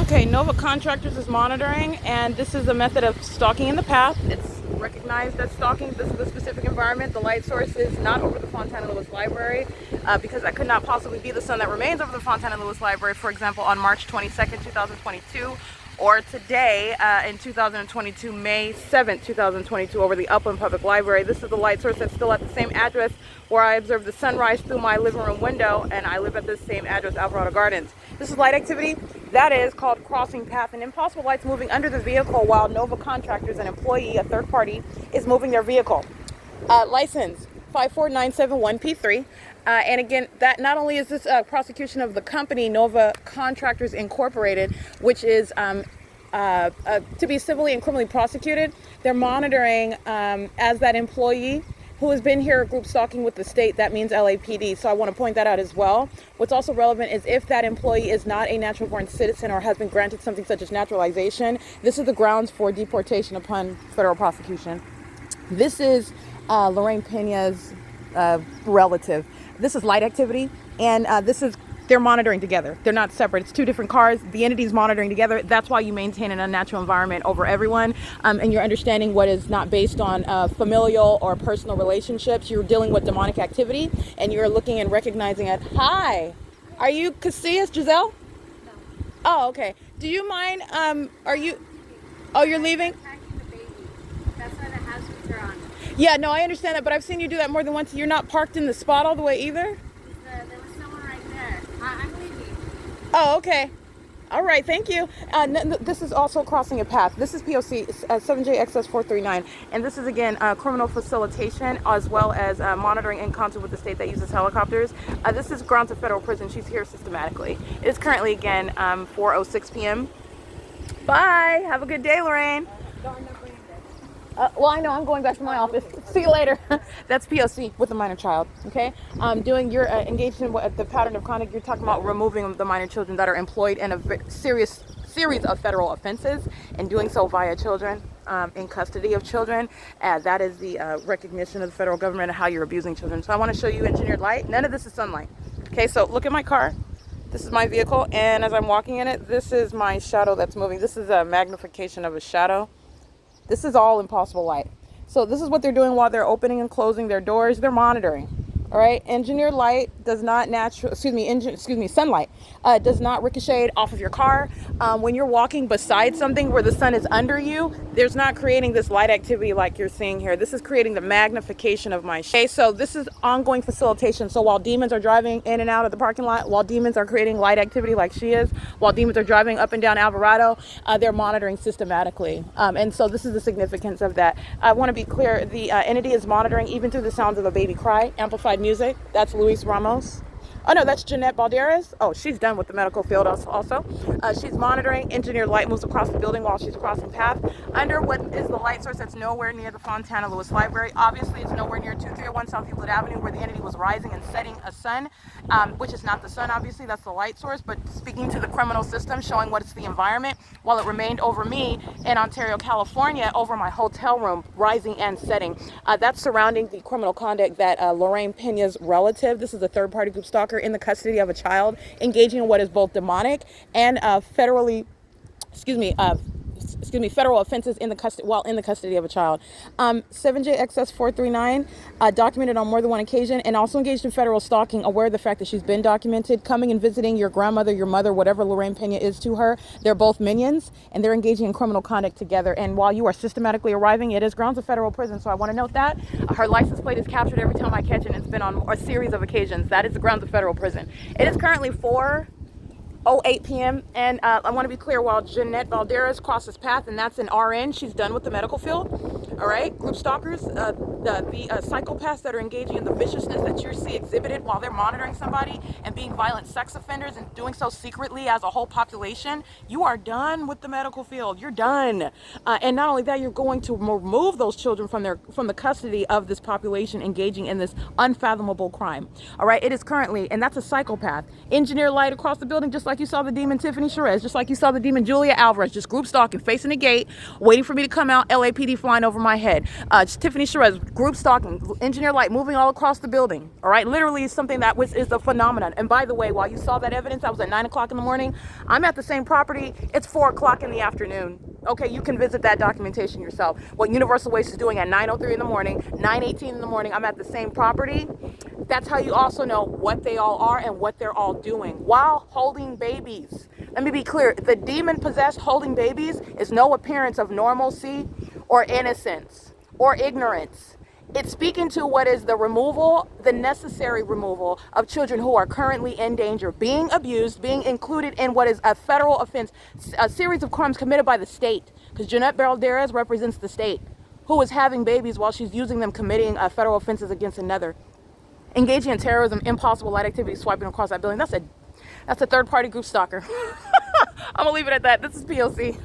Okay, Nova Contractors is monitoring, and this is a method of stalking in the path. It's recognized as stalking. This is a specific environment. The light source is not over the Fontana Lewis Library, because that could not possibly be the sun that remains over the Fontana Lewis Library, for example, on March 22nd, 2022, or today in 2022, May 7th, 2022, over the Upland Public Library. This is the light source that's still at the same address where I observed the sunrise through my living room window, and I live at this same address, Alvarado Gardens. This is light activity. That is called crossing path, and impossible lights moving under the vehicle while Nova Contractors, an employee, a third party, is moving their vehicle. License 54971P3. And again, that not only is this a prosecution of the company Nova Contractors Incorporated, which is to be civilly and criminally prosecuted, they're monitoring as that employee who has been here group stalking with the state. That means LAPD. So I want to point that out as well. What's also relevant is if that employee is not a natural born citizen or has been granted something such as naturalization, this is the grounds for deportation upon federal prosecution. This is Lorraine Pena's relative. This is light activity, and they're monitoring together. They're not separate. It's two different cars. The entity's monitoring together. That's why you maintain an unnatural environment over everyone, and you're understanding what is not based on familial or personal relationships. You're dealing with demonic activity, and you're looking and recognizing it. Hi, are you Casillas, Giselle? No. Oh, okay. Do you mind? Are you? Oh, you're leaving? Packing the baby. That's why the hazards are on. Yeah, no, I understand that, but I've seen you do that more than once. You're not parked in the spot all the way either? There was someone right there. I'm leaving. Oh, okay. All right, thank you. This is also crossing a path. This is P.O.C. 7JXS439, and this is, again, criminal facilitation as well as monitoring in concert with the state that uses helicopters. This is grounds of federal prison. She's here systematically. It is currently, again, 4:06 p.m. Bye. Have a good day, Lorraine. Well, I know I'm going back to my office. See you later. That's P.O.C. with a minor child. Okay, you're engaged in the pattern of conduct. You're talking about removing the minor children that are employed in a serious series of federal offenses, and doing so via children, in custody of children. That is the recognition of the federal government of how you're abusing children. So I want to show you engineered light. None of this is sunlight. Okay, so look at my car. This is my vehicle, and as I'm walking in it, this is my shadow that's moving. This is a magnification of a shadow. This is all impossible light. So this is what they're doing while they're opening and closing their doors. They're monitoring. All right. Engineered light does not sunlight does not ricochet off of your car. When you're walking beside something where the sun is under you, there's not creating this light activity like you're seeing here. This is creating the magnification of my shadow. Okay, so this is ongoing facilitation. So while demons are driving in and out of the parking lot, while demons are creating light activity like she is, while demons are driving up and down Alvarado, they're monitoring systematically. And so this is the significance of that. I want to be clear. The entity is monitoring even through the sounds of a baby cry, amplified music. That's Luis Ramos. Oh no, that's Jeanette Balderas. Oh, she's done with the medical field also. She's monitoring. Engineered light moves across the building while she's crossing path under what is the light source that's nowhere near the Fontana Lewis Library. Obviously, it's nowhere near 2301 South Euclid Avenue, where the entity was rising and setting a sun, which is not the sun, obviously. That's the light source, but speaking to the criminal system, showing what is the environment, while it remained over me in Ontario, California, over my hotel room, rising and setting. That's surrounding the criminal conduct that Lorraine Pena's relative, this is a third-party group stalker, in the custody of a child, engaging in what is both demonic and federal offenses in the custody while in the custody of a child. 7JXS439 documented on more than one occasion, and also engaged in federal stalking, aware of the fact that she's been documented, coming and visiting your grandmother, your mother, whatever Lorraine Pena is to her. They're both minions, and they're engaging in criminal conduct together. And while you are systematically arriving, it is grounds of federal prison. So I want to note that her license plate is captured every time I catch it, and it's been on a series of occasions. That is the grounds of federal prison. It is currently 4:08 p.m. and I want to be clear, while Jeanette Balderas crosses path, and that's an RN, she's done with the medical field. All right, group stalkers, the psychopaths that are engaging in the viciousness that you see exhibited while they're monitoring somebody and being violent sex offenders and doing so secretly as a whole population, you are done with the medical field. You're done. And not only that, you're going to remove those children from the custody of this population engaging in this unfathomable crime. All right, it is currently, and that's a psychopath. Engineer light across the building, just like you saw the demon Tiffany Sherez, just like you saw the demon Julia Alvarez, just group stalking, facing the gate, waiting for me to come out, LAPD flying over my my head. Tiffany Sherez, group stalking, engineer light moving all across the building. All right, literally something that is a phenomenon. And by the way, while you saw that evidence, I was at 9 o'clock in the morning. I'm at the same property. It's 4 o'clock in the afternoon. Okay, you can visit that documentation yourself. What Universal Waste is doing at 9:03 in the morning, 9:18 in the morning, I'm at the same property. That's how you also know what they all are and what they're all doing while holding babies. Let me be clear. The demon-possessed holding babies is no appearance of normalcy or innocence or ignorance. It's speaking to what is the removal, the necessary removal of children who are currently in danger, being abused, being included in what is a federal offense, a series of crimes committed by the state. Because Jeanette Valdez represents the state, who is having babies while she's using them, committing federal offenses against another. Engaging in terrorism, impossible light activity, swiping across that building. That's a third-party group stalker. I'm gonna leave it at that. This is P.O.C.